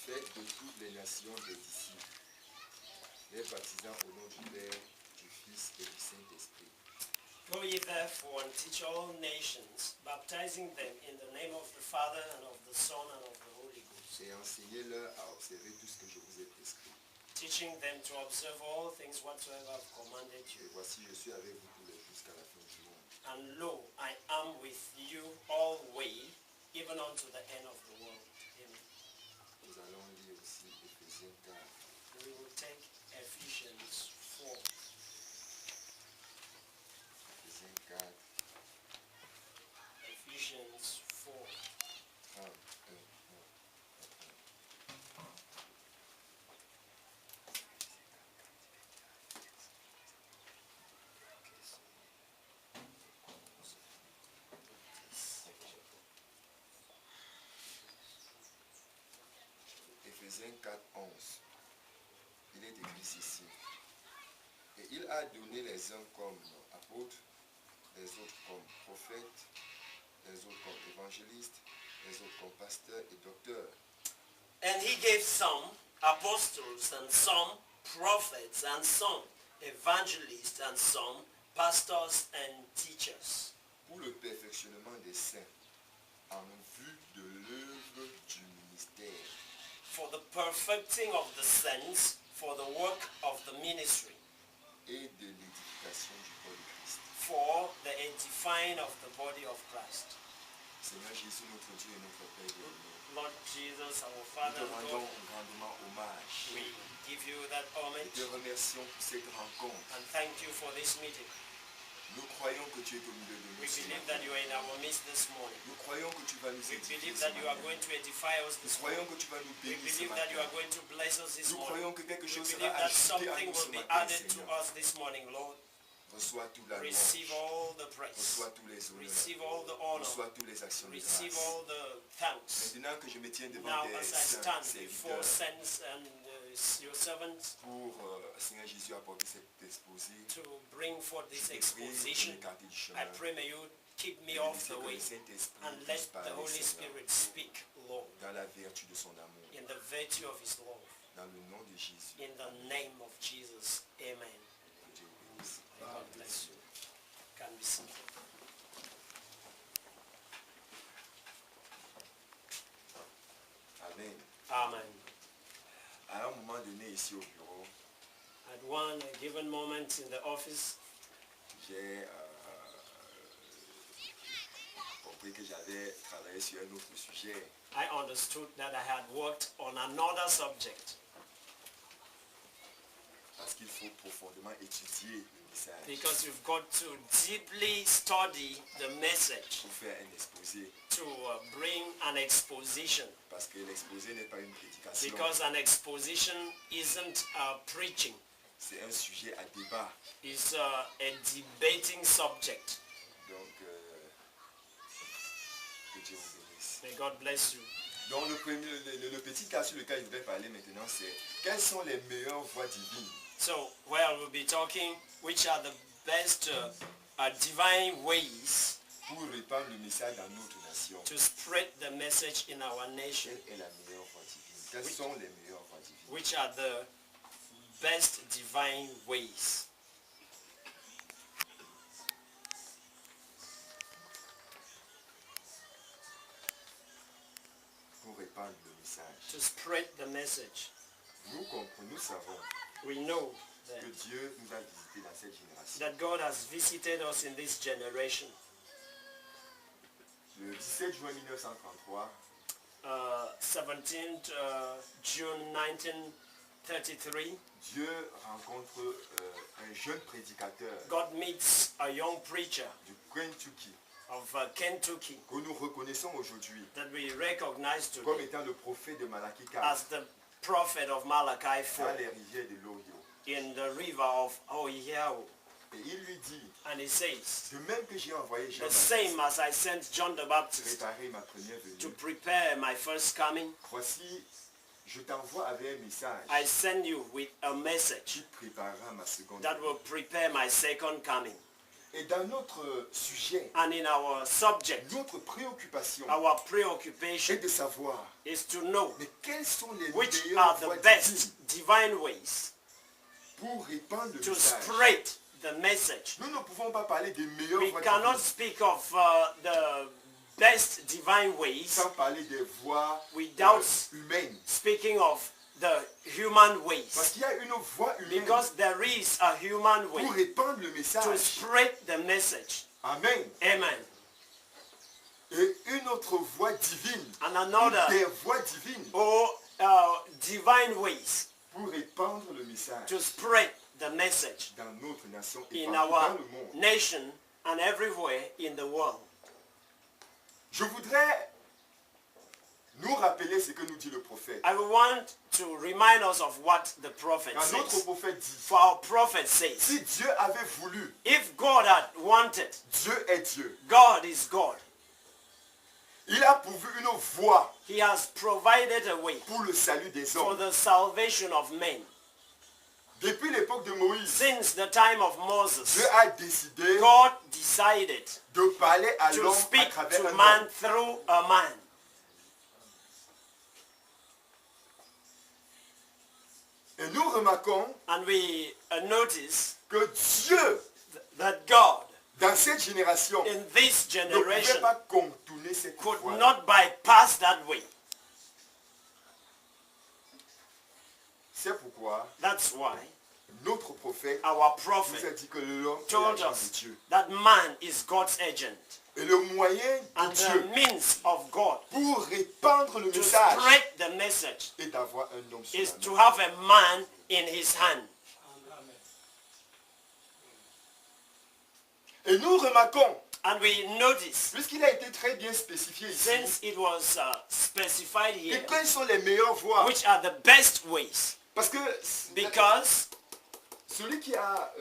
Faites de toutes les nations des disciples, les baptisant au nom du Père, du Fils et du Saint-Esprit. Go ye therefore and teach all nations, baptizing them in the name of the Father and of the Son and of the Holy Ghost. Et enseignez-leur à observer tout ce que je vous ai prescrit. Teaching them to observe all things whatsoever I've commanded Et you. voici, je suis avec vous tous les jours jusqu'à la fin du monde. And lo, I am with you always, even unto the end of the world. Amen. Nous allons lire aussi Éphésiens 4. We will take Ephesians 4. Éphésiens 4, Ephesians 4. 1, 1, 1. Éphésiens 4, 11. Il est écrit ceci. Et il a donné les uns comme apôtres, les autres comme prophètes, les autres comme évangélistes, les autres comme pasteurs et docteurs. And he gave some apostles and some prophets and some evangelists and some pastors and teachers. Pour le perfectionnement des saints, en vue de l'œuvre du ministère, For the perfecting of the saints, for the work of the ministry, et de l'édification du corps de Christ. for the edifying of the body of Christ. Seigneur Jésus, notre Dieu et notre Père bien-aimé, Lord Jesus, our nous Father te and rendons God, grandement hommage. we give you that Nous homage te remercions pour cette rencontre. and thank you for this meeting. Nous croyons que tu es au milieu de We nous ce believe matin. that you are in our midst this morning. Nous croyons que tu vas nous We édifier believe ce that you are matin. going to edify us Nous this croyons morning. que tu vas nous We bénir ce believe that you are matin. going to bless us this Nous morning. croyons que quelque We chose believe sera that ajouté à something nous ce will be matin, added to Seigneur. us this morning, Lord. Reçois toute la Receive louange. all the praise. Reçois tous les honneurs. Receive all the honor. Reçois toutes les actions de Receive grâce. all the thanks. Maintenant que je me tiens devant Now tes as I saints stand before serviteurs saints and your servants pour, Seigneur Jésus, apporter cet exposé, to bring forth je this te prie de exposition, m'écarter du I chemin. pray may you keep me Et de off laisser the que way le Saint-Esprit and puisse let the parler, Holy Seigneur, Spirit speak, Lord, dans la vertu de son amour. in the virtue of his love. Dans le nom de Jésus. In the name of Jesus, amen. Que Dieu vous bénisse. God bless you. Can be seated. Amen. Amen. À un moment donné ici au bureau, At one given moment in the office, j'ai compris que j'avais travaillé sur un autre sujet. I understood that I had worked on another subject Parce qu'il faut profondément étudier le message because you've got to deeply study the message pour faire un exposé. to bring an exposition, Parce que l'exposé n'est pas une prédication. because an exposition isn't preaching. C'est un sujet à débat. It's a debating subject. Donc, que Dieu vous bénisse. May God bless you. Donc, le petit cas sur lequel je voudrais parler maintenant, c'est quelles sont les meilleures voies divines So, where we'll be talking, which are the best divine ways pour répandre le message dans notre nation. to spread the message in our nation. Quelle est la meilleure voie divine? Quelles sont les meilleures voies divines? Which are the best divine ways? Pour répandre le message. To spread the message. Nous savons We know que Dieu nous a visités dans cette génération. that God has visited us in this generation. Le 17 juin 1933, 17th June 1933, Dieu rencontre un jeune prédicateur God meets a young preacher du Kentucky of Kentucky que nous reconnaissons aujourd'hui that we recognize comme today étant le prophète de Malachi 4 as the prophet of Malachi 4 dans les rivières de l'Ohio. in the river of Ohio. Et il lui dit, And he says, de même que j'ai envoyé the Jean-Baptiste same as I sent John the Baptist préparer ma première to venue, prepare my first coming, voici, je t'envoie avec un message I send you with a message qui préparera ma seconde that venue. will prepare my second coming. Et dans notre sujet, And in our subject, notre préoccupation our est preoccupation de savoir, is to know mais quelles sont les which meilleures are voies the divines best divine ways pour répandre le to message. spread the message. Nous ne pouvons pas parler des meilleures We voies cannot divines speak of the best divine ways sans parler des voies without humaines. speaking of the human Parce ways. qu'il y a une voie humaine Because there is a human way pour répandre le to message. spread the message. Amen. Amen. Et une autre voie divine, And another, des voies divines or divine ways pour répandre le message to spread the message dans notre nation et in partout our dans le monde. nation and everywhere in the world. Je voudrais nous rappeler ce que nous dit le prophète. I want to remind us of what the prophet Quand notre says. prophète dit, For our prophet says, si Dieu avait voulu, if God had wanted, Dieu est Dieu. God is God. Il a pourvu une voie He has provided a way pour le salut des for hommes. the salvation of men. Depuis l'époque de Moïse, Since the time of Dieu Moses, a décidé God decided de parler à to l'homme à speak travers to un man homme. through a man. Et nous remarquons And we notice que Dieu, that God dans cette génération, in this ne pouvait generation pas contourner cette could voie. not bypass that way. C'est pourquoi That's why notre prophète our nous a prophet dit que l'homme est told l'agent de us Dieu. that man is God's agent. Et le moyen de And the Dieu means of God pour répandre le to message spread the message est d'avoir un homme sur is la to main. have a man in his hand. Et nous remarquons, And we notice, puisqu'il a été très bien spécifié ici, since it was specified et here, quelles sont les meilleures voies. which are the best ways. Parce que Because celui qui a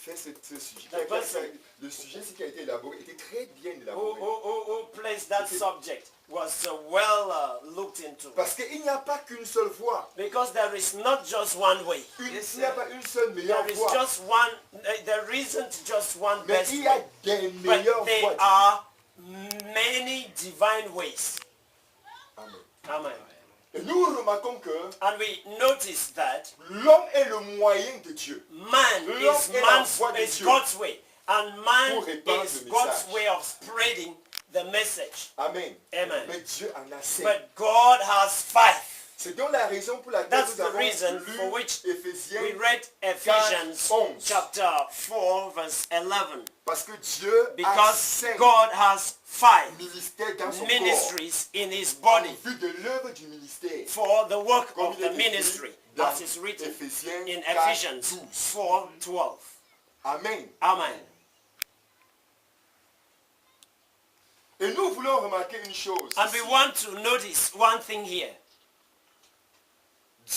fait ce sujet, The person le sujet qui a été élaboré était très bien who, élaboré. who placed that subject was well looked into. Parce qu'il n'y a pas qu'une seule voie. Because there is not just one way. Il n'y a pas une seule meilleure There is voie. just one, there isn't just one Mais best il y a way. des But meilleures there voies. are many divine ways. Amen. Amen. Et nous remarquons que And we notice that l'homme est le moyen de Dieu. man L'homme is, est la voie de is Dieu. God's way. And man Pour répandre is le God's message. way of spreading the message. Amen. Amen. Mais Dieu en a 5. But God has 5. C'est donc la raison pour laquelle That's nous the avons reason lu for which Éphésiens We read Ephesians 11. chapter 4 verse 11. Parce que Dieu a Because 5 God has 5 ministères dans son ministries in his corps. En body vue de l'œuvre du ministère. for the work Comme of il est the écrit ministry, dans as is written Éphésiens in 4, Ephesians 12. 4:12. Amen. Amen. Et nous voulons remarquer une chose. And we ici. want to notice one thing here.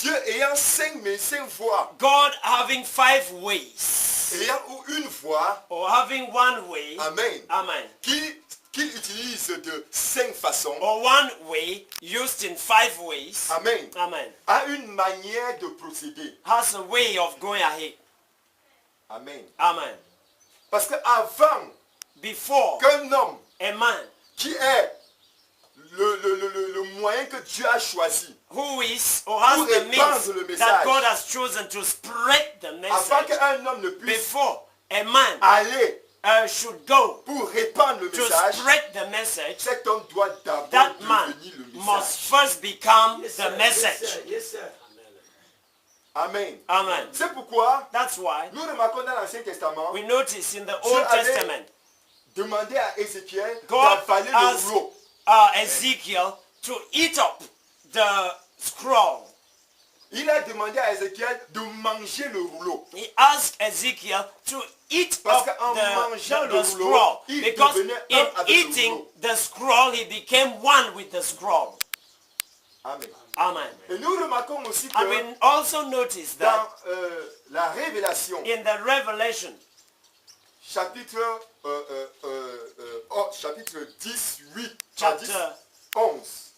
Dieu ayant 5 voies, God having 5 ways, ayant une voie, or having one way, Amen, amen, qu'il utilise de 5 façons, or one way used in 5 ways, Amen, amen, a une manière de procéder. has a way of going ahead. Amen. Amen. Parce qu'avant Before qu'un homme a man qui est le moyen que Dieu a choisi, who is or has Pour the répandre le means message. that God has chosen to spread the avant message, qu'un homme ne puisse before a man aller should go pour répandre le to message, spread the message, cet homme doit d'abord that man devenir le must message. first become Yes, the sir. message. Yes, sir. Yes, sir. Amen. Amen. C'est pourquoi That's why nous remarquons dans l'Ancien Testament, we notice in the Old avait Testament, demander à Ézéchiel God d'avaler le asked rouleau. Ezekiel to eat up the scroll. Il a demandé à Ézéchiel de manger le rouleau. He asked Ezekiel to eat Parce up qu'en mangeant the le rouleau, scroll. il Because devenait in un avec le eating rouleau. the scroll, he became one with the scroll. Amen. Amen. Et nous remarquons aussi And we que also notice dans that la Révélation, in the Revelation, chapitre 18 à chapter 11.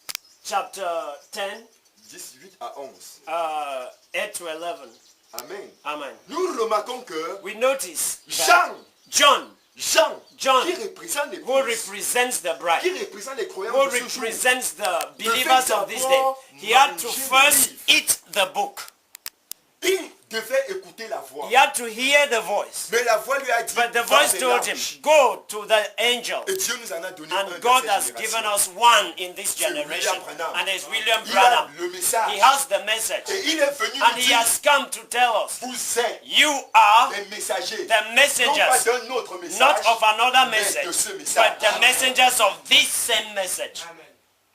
chapter 10, 18 à 11. 8 to 11. Amen. Amen. Nous remarquons que We notice that Jean, John, qui représente les who represents the bride, qui représente les croyants who de ce jour, represents the believers of this day, he had to first eat the book. il devait écouter la voix. He had to hear the voice. Mais la voix lui a dit, But the va voice vers told him, l'arche. go to the angel. Et Dieu nous en a donné un And dans God cette has génération. given us one in this C'est generation. William Branham. And it's William Il a Branham. le message. He has the message. Et il est venu And nous he dire, has come to tell us, vous êtes you are des messagers. the Non pas messengers, d'un autre message, not of another mais de message, ce but message. the messengers of this same message.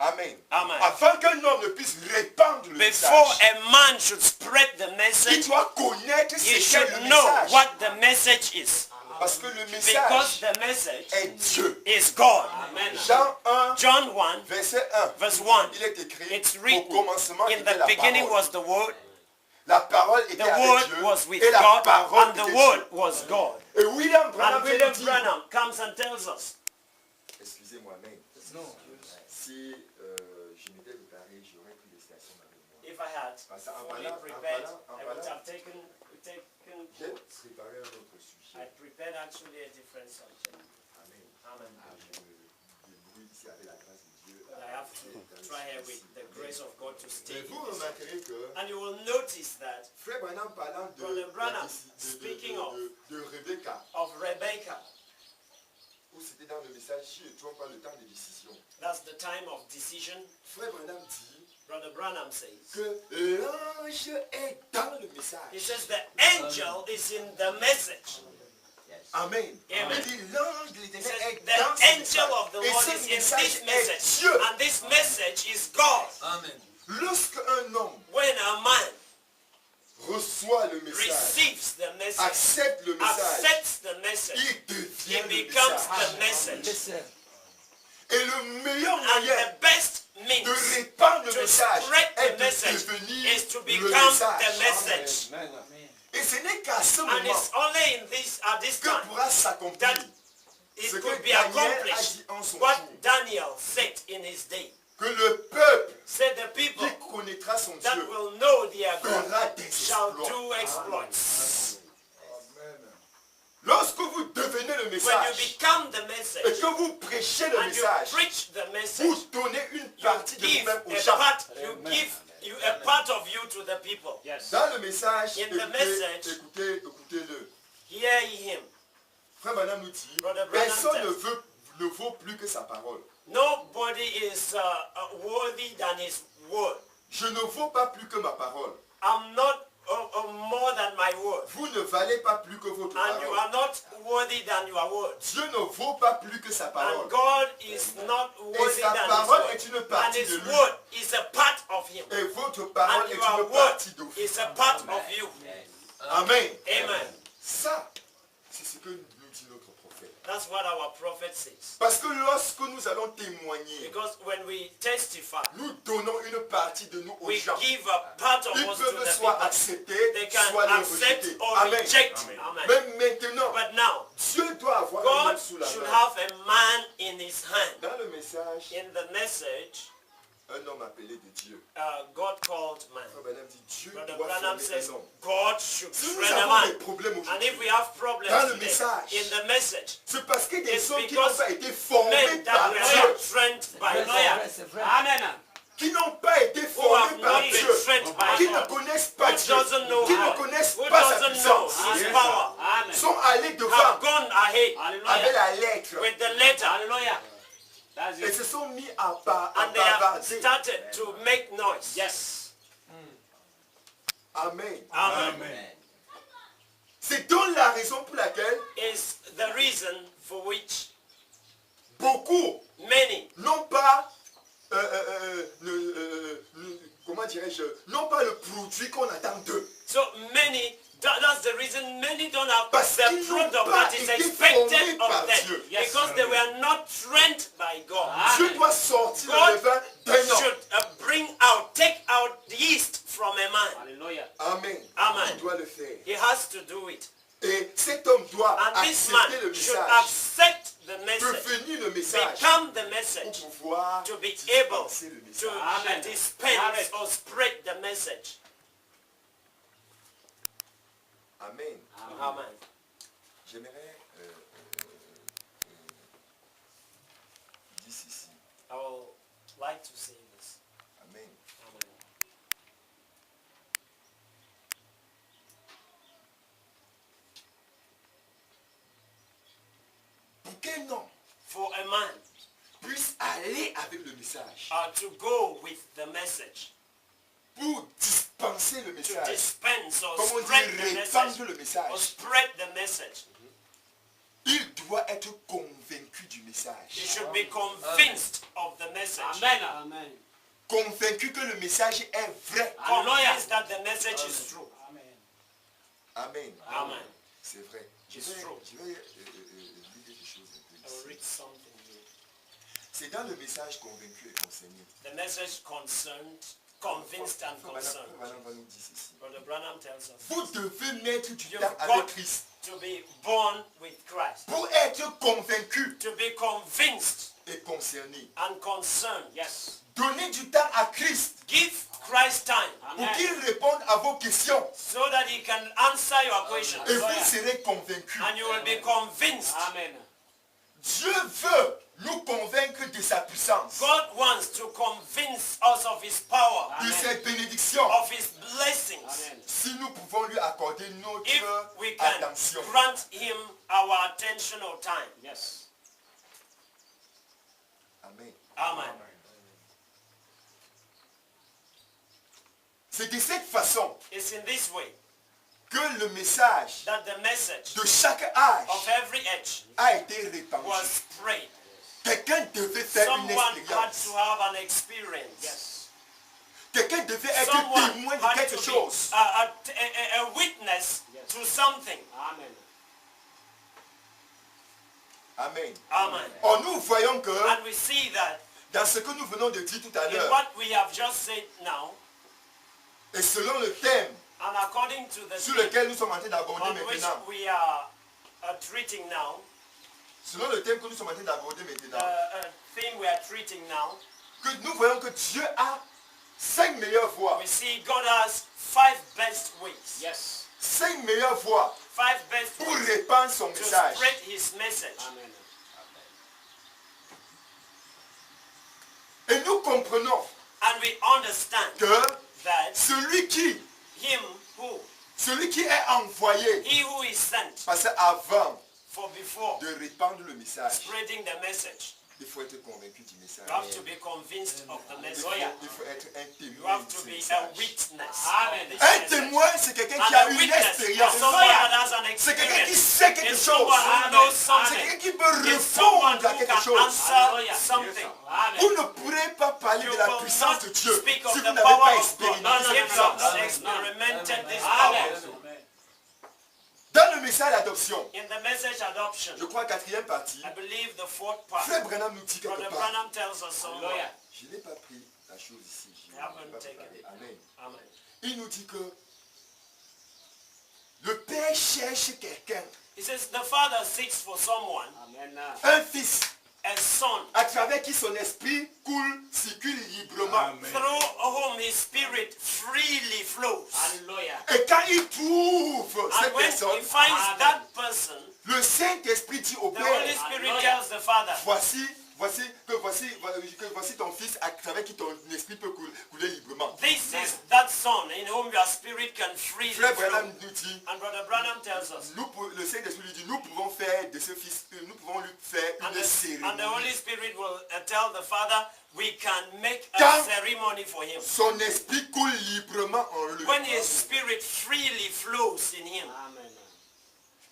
Amen. Amen. Afin qu'un homme ne puisse répandre le Before message, a man should spread the il message, doit connaître he ce qu'est should le know message. what the message is. Parce que le Because message the message est Dieu. is God. Amen. Jean 1, John 1, verset 1. verse 1. Il est écrit, It's au written, commencement in était the la beginning parole. was the Word, La parole était the avec Word Dieu was with et la God, parole and the était Word Dieu. was God. Et William Branham And William vient dire, Branham comes and tells us, excusez-moi, mais si je m'étais préparé, j'aurais pris des citations avec moi. if I had Parce qu'en fully parlant, prepared, en I would parlant, have taken j'ai préparé un autre sujet. I prepared actually a different subject. Amen. Amen. Je me débrouille ici avec la grâce de Dieu. But I have to try here with the grace of God to stay. Et in vous this. remarquerez que And you will notice that Frère Branham parlant de, Brother Branham, de, speaking of- de Rebecca, of Rebecca, où c'était dans le message, si je ne trompe pas, le temps de décision. that's the time of decision. Frère Branham dit Brother Branham says, que l'ange est dans le he message. says the angel is in the message. Amen. Amen. Il dit l'ange de He l'Éternel says est the dans ce angel of the message. Et Lord ce is in message this est message. Dieu. And this message is God. Lorsque un homme When a man reçoit le message, receives the message, accepte le message, accepts the message, il devient he le becomes message. the message. Et le meilleur And moyen the best de means répandre le to message spread est the de message devenir is to le become the message. message. Et ce n'est qu'à ce And moment it's only at this que time pourra s'accomplir that ce it que could be Daniel a accomplished dit en son what jour. Daniel said in his day. Que le peuple Said the people qui connaîtra son that Dieu will know their God fera des shall exploits. do exploits. Lorsque vous devenez le When you message become the et message que vous prêchez le and you message, preach the vous message, donnez une you partie de give vous-même aux a gens. part, you a part of you to the people. Yes. Dans le message, In the message, écoutez-le. Hear ye him. Frère Branham nous dit, Brother Branham personne tells- ne vaut plus que sa parole. Nobody is worthy than his word. Je ne vaux pas plus que ma parole. I'm not more than my word. Vous ne valez pas plus que votre And you parole. are not worthy than your word. Dieu ne vaut pas plus que sa parole. And God is not Et worthy sa than his parole word. est une And partie his de lui. word is a part of him. Et votre parole And est your une word partie de vous. is a part of you. Amen. Amen. Ça, c'est ce que nous dit notre prophète. That's what our prophet says. Parce que lorsque nous allons témoigner, Because when we testify, nous donnons une partie de nous aux we gens. give a part of Ils us to peuvent the soit people. accepter, They can soit les accept rejeter. or Amen. reject. Amen. Mais maintenant, But now, Dieu doit avoir un God homme sous la should main. have a man in his hand. Dans le message, In the message, un homme appelé de Dieu. God called man. Frère Branham dit, Dieu Brother doit Branham former says un homme. God should Si nous train a avons des man. problèmes And aujourd'hui, if we have problems dans le today, message, in the message, c'est parce que des it's hommes qui n'ont because pas été formés men par that were Dieu, not trained by God, C'est vrai. Amen. qui n'ont pas été who formés have par not been Dieu, trained by qui ne God, connaissent pas who Dieu, doesn't know qui ne God, connaissent who pas sa doesn't know puissance, his power, Amen. sont allés devant have gone ahead avec Hallelujah. la lettre with the letter, Hallelujah. That's et it. se sont mis à and they have bavarder. started to make noise. Yes. Amen. Amen. C'est donc la raison pour laquelle Is the reason for which beaucoup many n'ont pas, comment dirais-je, n'ont pas le produit qu'on attend d'eux. so many that's the reason many don't have Parce the qu'ils n'ont product pas that is été expected formés par of them Dieu. Yes. because they were not trained by God. Dieu doit sortir God le levain d'un homme. should take out the yeast from a man. Hallelujah. Amen. Amen. Il doit le faire. He has to do it. Et cet homme doit And this accepter le man should message, accept the message, devenir le message become the pour message, pouvoir to be able dispenser le to message. Amen. dispense or spread the message. Amen. Amen. J'aimerais dire ceci. I would like to say this. Amen. Amen. Pour qu'un homme For a man puisse aller avec le message, to go with the message, pour dispenser le to message, dispense or comme on spread dit, the message, répandre le or message, spread the message, il doit être convaincu du he message. should be convinced of the message. Amen. Amen. Convaincu que le message est vrai. Convinced that the message is true. Amen. Amen. C'est vrai. Je It's vais, true. lire quelque chose un peu I will ici. read something here. C'est dans le message convaincu et concerné. The message concerned, convinced and concerned. Madame va nous dire ceci. Brother Branham tells us Vous devez mettre du You've temps got- avec Christ to be born with Christ, pour être convaincu to be convinced et concerné. and concerned. Yes. Donnez du temps à Christ Give Christ time pour Amen. qu'il réponde à vos questions so that he can answer your questions. et vous serez convaincus. And you will be convinced. Amen. Dieu veut nous convaincre de sa puissance, God wants to convince us of his power, de Amen. ses bénédictions, of his blessings. Amen. si nous pouvons lui accorder If notre we can attention. grant him our attention or time. Yes. Amen. Amen. C'est de cette façon It's in this way que le message that the message de chaque âge of every age a été répandu. was spread. Quelqu'un devait faire une Someone had expérience. to have an experience. Yes. Quelqu'un devait être Someone témoin de had quelque to be chose. a witness Yes. to something. Amen. Amen. Amen. Or nous voyons que And we see that dans ce que nous venons de dire tout à in l'heure, what we have just said now, et selon le thème And according to the sur theme lequel nous sommes en train d'aborder on which maintenant, we are treating now, selon le thème que nous sommes en train d'aborder the maintenant, theme we are treating now, que nous voyons que Dieu a 5 meilleures voies. we see God has 5 best ways. Yes. 5 meilleures voies 5 best pour ways répandre son to message. spread his message. Amen. Et nous comprenons And we understand que that celui qui est envoyé, he who is sent parce qu'avant for before de répandre le message, spreading the message, il faut être convaincu du message. you have to be convinced of the Il message. faut être un You témoin have de to ce be a message. witness Amen. of this Un message. témoin, c'est quelqu'un qui And a a une witness expérience. is someone that has an C'est quelqu'un qui experience. sait quelque It's chose. someone who knows C'est something. quelqu'un qui peut It's someone répondre à who quelque can chose. answer Hallelujah. something. Vous Amen. ne pourrez pas parler You de la will puissance not de Dieu speak si of vous the n'avez power pas of God expérimenté cette if you have not puissance. experimented this Amen. power. Dans le message d'adoption, In the message adoption, je crois quatrième partie, I believe the 4th part, Frère Branham nous dit quelque Brother part. Branham tells us somewhere. Hallelujah. Je n'ai pas pris la chose ici. Je n'ai haven't pas taken préparé. it. Amen. Amen. Il nous dit que le Père cherche quelqu'un, He says the Father seeks for someone, Amen. un fils, a son, à travers qui son esprit circule librement. through whom his spirit freely flows. Hallelujah. Et quand il trouve And cette when personne, he finds Amen. that person, le Saint-Esprit dit au the Holy Père, Spirit Hallelujah. tells the Father, voici ton fils à travers qui ton esprit peut couler librement. this is that son in whom your spirit can freely Frère flow. Branham nous dit, And Brother Branham tells us, le Saint-Esprit lui dit, nous pouvons faire de ce fils, nous pouvons lui faire and une the Holy cérémonie. Spirit will tell the Father, we can make a Quand ceremony for him. son esprit coule librement en lui. When his spirit freely flows in him. Amen.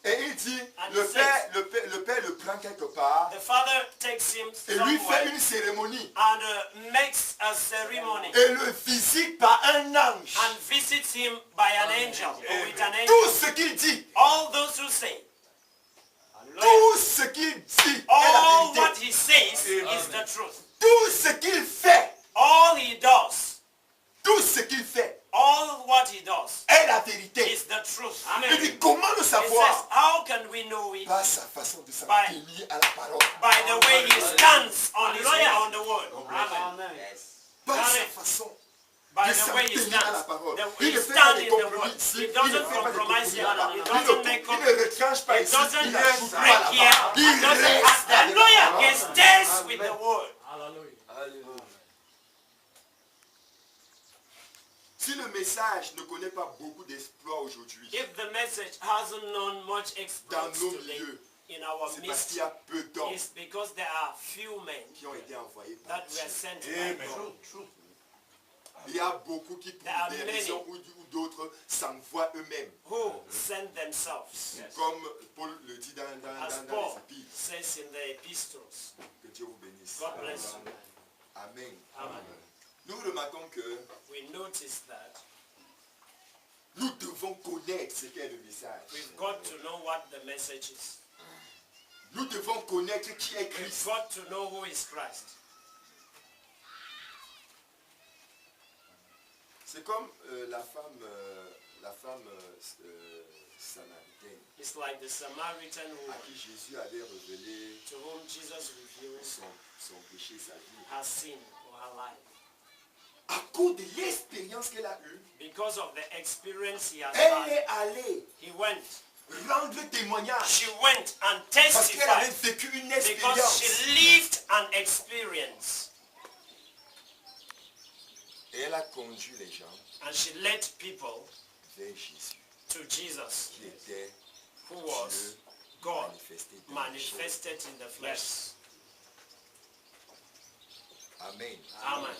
Et il dit, And le he Père le prend quelque part The Father takes him et lui fait somewhere une cérémonie. and makes a ceremony Et le visite par un ange. and visits him by an angel or with an angel. Tout ce qu'il dit, All those who say, Hallelujah. tout ce qu'il dit est all la what vérité. he says is the truth. Tout ce qu'il fait, All he does, tout ce qu'il fait all what he does est la vérité. is the truth. Il dit, comment le He says, savoir? how can we know it? Par sa façon de s'en By- tenir à la parole. By the way he stands on his Hallelujah. on the word. Amen. Par sa Amen. façon By de the s'en way he tenir à la stands. parole. The, Il he ne fait pas stands de in the compromis word. ici. He Il ne doesn't fait pas de compromise compromis here. là-bas. He Il doesn't make ne retranche pas It ici. doesn't Il n'ajoute pas break here. là-bas. It Il doesn't reste avec la hallelujah. parole. He stays with the word. Si le message ne connaît pas beaucoup d'exploits aujourd'hui, If the message hasn't known much dans exploits nos today milieux, in our c'est parce midst, qu'il y a peu d'hommes it's because there are few men qui ont été envoyés par that were Dieu. sent by God. Il y a beaucoup qui, pour There are des many. raisons ou d'autres, s'envoient eux-mêmes. Who send themselves, Comme Paul le dit dans as les Paul épîtres. says in the epistles. Que Dieu vous bénisse. God bless you. Amen. Amen. Nous remarquons que We notice that nous devons connaître ce qu'est le message. we've got to know what the message is. Nous devons connaître qui est We've Christ. got to know who is Christ. C'est comme la femme samaritaine It's like the Samaritan à woman qui Jésus avait révélé to whom Jesus reveals son péché, sa vie. her sin or her life. À cause de l'expérience qu'elle a eue, Because of the experience he has elle had, est allée he went. rendre témoignage She went and parce qu'elle avait testified vécu une because expérience. she lived an experience. Et elle a conduit les gens And she led people vers Jésus, to Jesus, qui était who was Dieu God manifesté dans la chair. manifested in the flesh. Amen. Amen.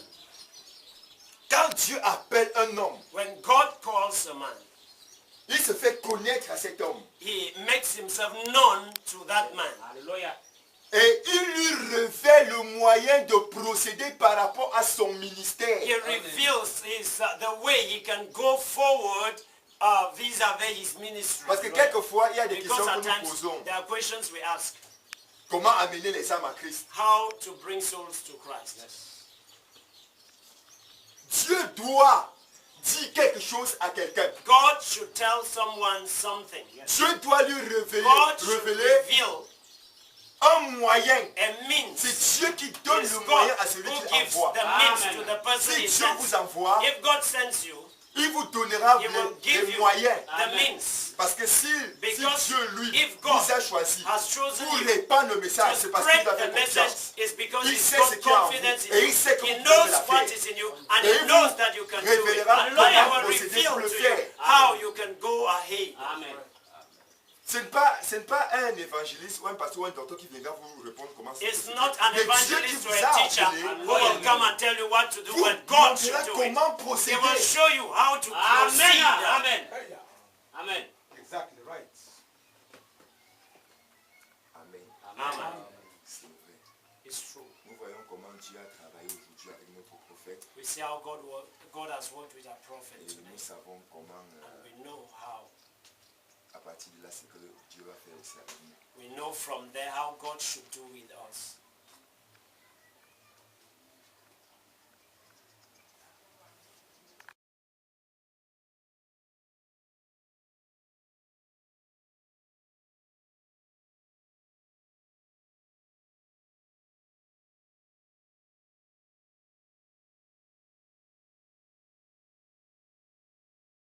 Quand Dieu appelle un homme, When God calls a man, il se fait connaître à cet homme. he makes himself known to that man. Hallelujah. Et il lui révèle le moyen de procéder par rapport à son ministère. He reveals the way he can go forward vis-à-vis his ministry. Parce que quelquefois, il y a des questions Because que at nous times posons. there are questions we ask. Comment amener les âmes à Christ? How to bring souls to Christ. Dieu doit dit quelque chose à quelqu'un, God should tell someone something. Dieu doit lui révéler, God should révéler reveal un moyen. a means. C'est Dieu qui donne It's le God moyen à celui who qui gives envoie. the means Amen. to the person Si he Dieu vous sends. envoie, If God sends you, il vous donnera he will les give you moyens. the Amen. means. Parce que si Because Dieu, lui, if God vous a choisi has chosen pour you répandre le message, to c'est parce qu'il spread a the fait message confiance. is because Il he's sait got ce qu'il y a en confidence vous in et you. il sait que He vous knows pouvez la what faire. is in you and Et he il knows vous that you can do it. révélera Hallelujah. He comment will procéder reveal pour le to you faire. how you can go ahead. Amen. Ce n'est pas un évangéliste ou un pasteur ou un docteur qui viendra vous répondre comment c'est It's possible. not an Mais Dieu qui evangelist or vous a a teacher appelé who will come and tell you what to do vous when God should montrera do it. comment He procéder. will show you how to proceed. Amen. Amen. Amen. Exactly right. Amen. Amen. C'est vrai. It's true. Nous voyons comment Dieu a travaillé aujourd'hui avec notre prophète We see how God has worked with our et prophet nous today. savons comment, And we know how. à partir de là, ce que Dieu va faire aussi avec nous. We know from there how God should do with us.